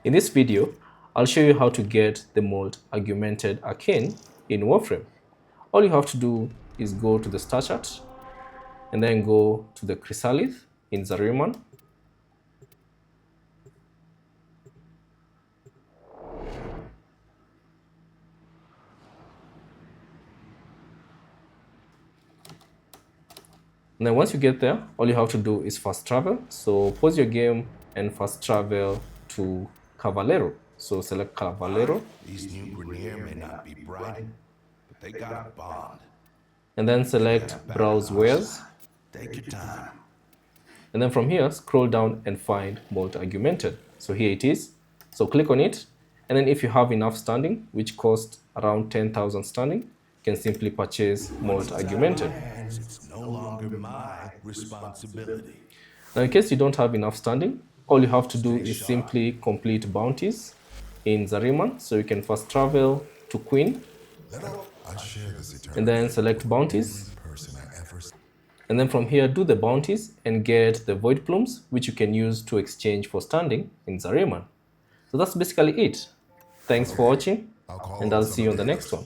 In this video, I'll show you how to get the Molt Augmented Arcane in Warframe. All you have to do is go to the star chart and then go to the Chrysalith in Zariman. And then once you get there, all you have to do is fast travel. So pause your game and fast travel to Cavalero. So select Cavalero. These new Grenier may not be bright, but they got a bond. And then select Browse Wares. Take your time. And then from here, scroll down and find Molt Augmented. So here it is. So click on it. And then if you have enough standing, which costs around 10,000 standing, you can simply purchase Molt Augmented. It's no longer my responsibility. Now, in case you don't have enough standing, all you have to do is simply complete bounties in Zariman. So you can fast travel to Queen and then select bounties. And then from here, do the bounties and get the void plumes, which you can use to exchange for standing in Zariman. So that's basically it. Thanks for watching, and I'll see you on the next one.